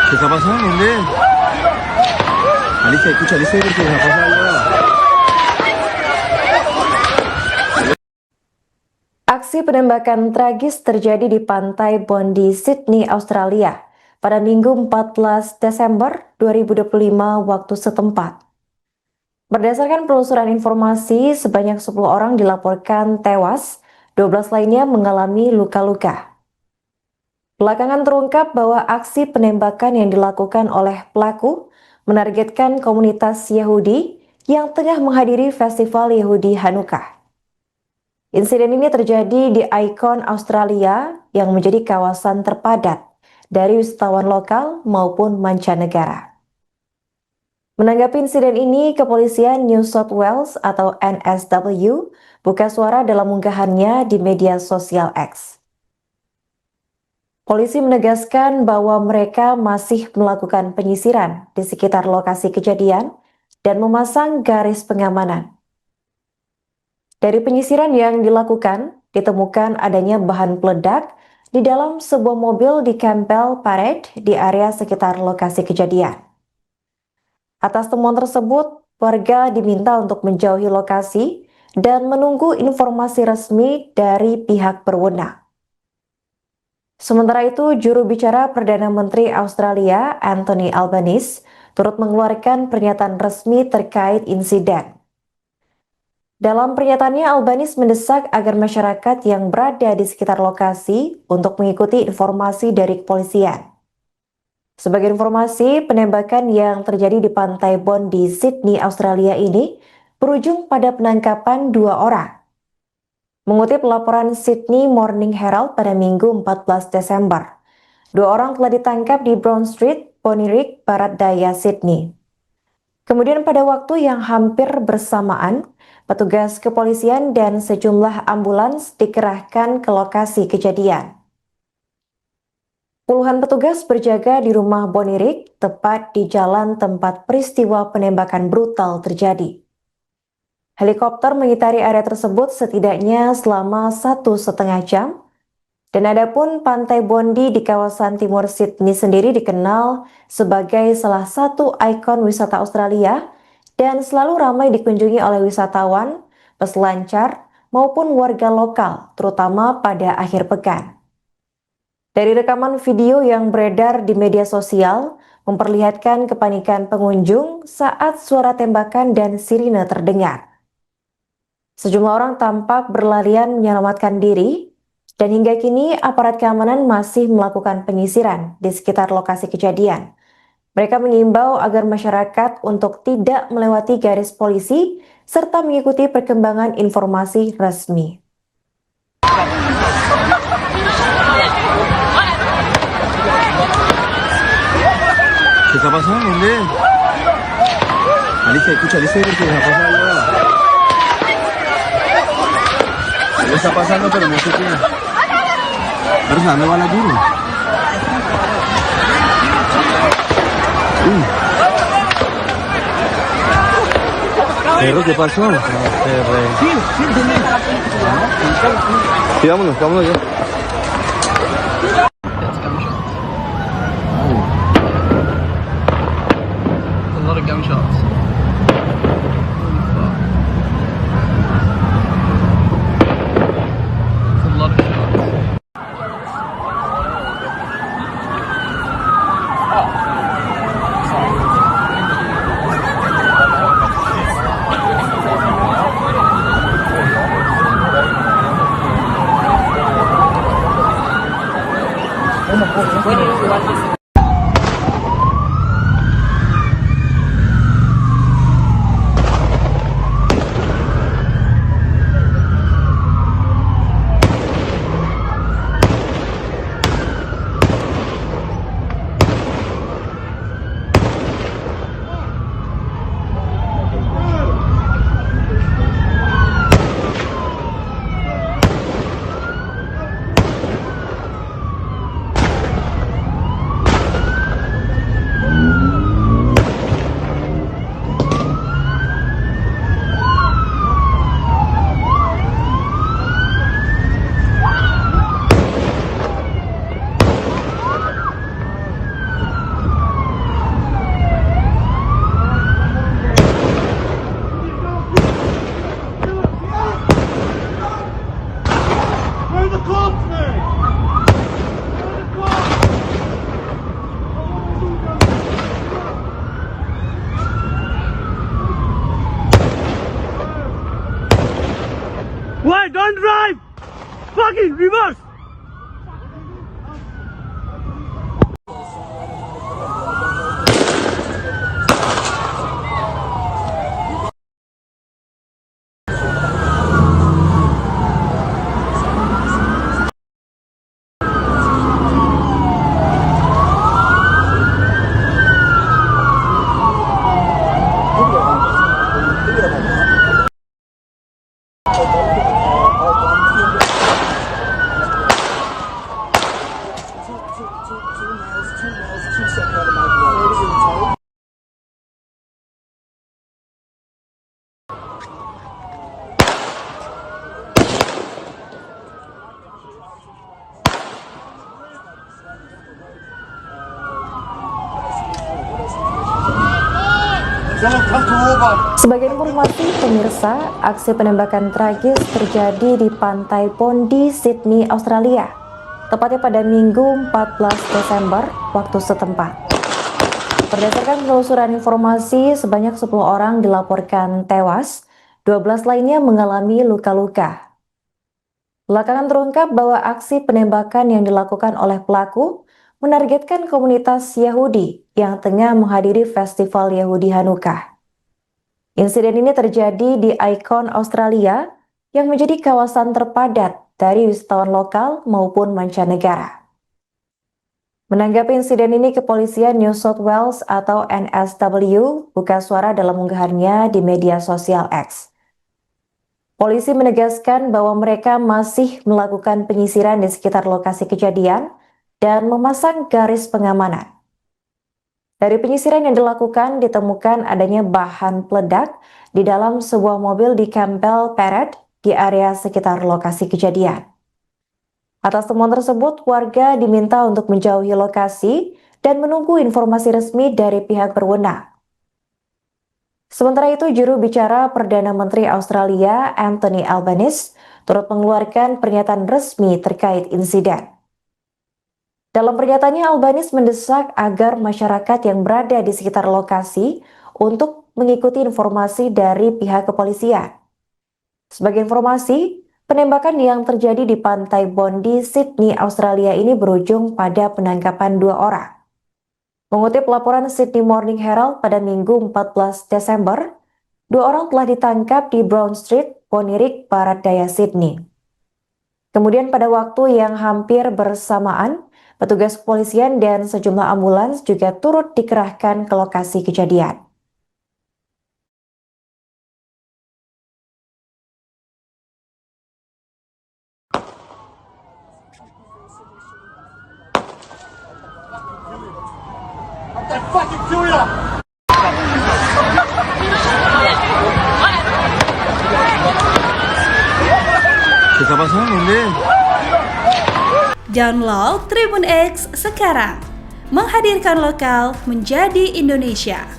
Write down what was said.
¿Qué está pasando, hombre? Alicia, escucha, Alicia, ¿qué está pasando? Aksi penembakan tragis terjadi di pantai Bondi, Sydney, Australia pada Minggu 14 Desember 2025 waktu setempat. Berdasarkan penelusuran informasi, sebanyak 10 orang dilaporkan tewas, 12 lainnya mengalami luka-luka. Belakangan terungkap bahwa aksi penembakan yang dilakukan oleh pelaku menargetkan komunitas Yahudi yang tengah menghadiri festival Yahudi Hanukkah. Insiden ini terjadi di Icon, Australia yang menjadi kawasan terpadat dari wisatawan lokal maupun mancanegara. Menanggapi insiden ini, Kepolisian New South Wales atau NSW buka suara dalam unggahannya di media sosial X. Polisi menegaskan bahwa mereka masih melakukan penyisiran di sekitar lokasi kejadian dan memasang garis pengamanan. Dari penyisiran yang dilakukan, ditemukan adanya bahan peledak di dalam sebuah mobil di Campbell Parade di area sekitar lokasi kejadian. Atas temuan tersebut, warga diminta untuk menjauhi lokasi dan menunggu informasi resmi dari pihak berwenang. Sementara itu, juru bicara Perdana Menteri Australia, Anthony Albanese, turut mengeluarkan pernyataan resmi terkait insiden. Dalam pernyataannya, Albanese mendesak agar masyarakat yang berada di sekitar lokasi untuk mengikuti informasi dari kepolisian. Sebagai informasi, penembakan yang terjadi di pantai Bondi, Sydney, Australia ini berujung pada penangkapan 2 orang. Mengutip laporan Sydney Morning Herald pada Minggu 14 Desember, 2 orang telah ditangkap di Brown Street, Bonnyrigg, Barat Daya, Sydney. Kemudian pada waktu yang hampir bersamaan, petugas kepolisian dan sejumlah ambulans dikerahkan ke lokasi kejadian. Puluhan petugas berjaga di rumah Bonnyrigg, tepat di jalan tempat peristiwa penembakan brutal terjadi. Helikopter mengitari area tersebut setidaknya selama 1,5 jam, dan adapun pantai Bondi di kawasan timur Sydney sendiri dikenal sebagai salah satu ikon wisata Australia dan selalu ramai dikunjungi oleh wisatawan, peselancar, maupun warga lokal, terutama pada akhir pekan. Dari rekaman video yang beredar di media sosial, memperlihatkan kepanikan pengunjung saat suara tembakan dan sirine terdengar. Sejumlah orang tampak berlarian menyelamatkan diri, dan hingga kini aparat keamanan masih melakukan penyisiran di sekitar lokasi kejadian. Mereka mengimbau agar masyarakat untuk tidak melewati garis polisi serta mengikuti perkembangan informasi resmi. ¿Qué está pasando, hombre? Alicia, escucha, Alicia, ¿qué está pasando? Algo está pasando, pero no sé qué. Pero ¿dónde va la duro? Perro, ¿qué pasó? Sí, vámonos, vámonos ya. A lot of gunshots. Holy fuck. It's a lot of shots. Why? Don't drive! Fucking reverse! Sebagai informasi pemirsa, aksi penembakan tragis terjadi di Pantai Bondi, Sydney, Australia, tepatnya pada Minggu 14 Desember waktu setempat. Berdasarkan penelusuran informasi, sebanyak 10 orang dilaporkan tewas, 12 lainnya mengalami luka-luka. Belakangan terungkap bahwa aksi penembakan yang dilakukan oleh pelaku menargetkan komunitas Yahudi yang tengah menghadiri festival Yahudi Hanukkah. Insiden ini terjadi di Icon, Australia, yang menjadi kawasan terpadat dari wisatawan lokal maupun mancanegara. Menanggapi insiden ini, Kepolisian New South Wales atau NSW buka suara dalam unggahannya di media sosial X. Polisi menegaskan bahwa mereka masih melakukan penyisiran di sekitar lokasi kejadian dan memasang garis pengamanan. Dari penyisiran yang dilakukan, ditemukan adanya bahan peledak di dalam sebuah mobil di Campbell Parade di area sekitar lokasi kejadian. Atas temuan tersebut, warga diminta untuk menjauhi lokasi dan menunggu informasi resmi dari pihak berwenang. Sementara itu, juru bicara Perdana Menteri Australia, Anthony Albanese, turut mengeluarkan pernyataan resmi terkait insiden. Dalam pernyataannya, Albanese mendesak agar masyarakat yang berada di sekitar lokasi untuk mengikuti informasi dari pihak kepolisian. Sebagai informasi, penembakan yang terjadi di Pantai Bondi, Sydney, Australia ini berujung pada penangkapan 2 orang. Mengutip laporan Sydney Morning Herald pada Minggu 14 Desember, 2 orang telah ditangkap di Brown Street, Bonirik, Barat Daya Sydney. Kemudian pada waktu yang hampir bersamaan, petugas kepolisian dan sejumlah ambulans juga turut dikerahkan ke lokasi kejadian. Kita pasang ini. Download Tribun X sekarang, menghadirkan lokal menjadi Indonesia.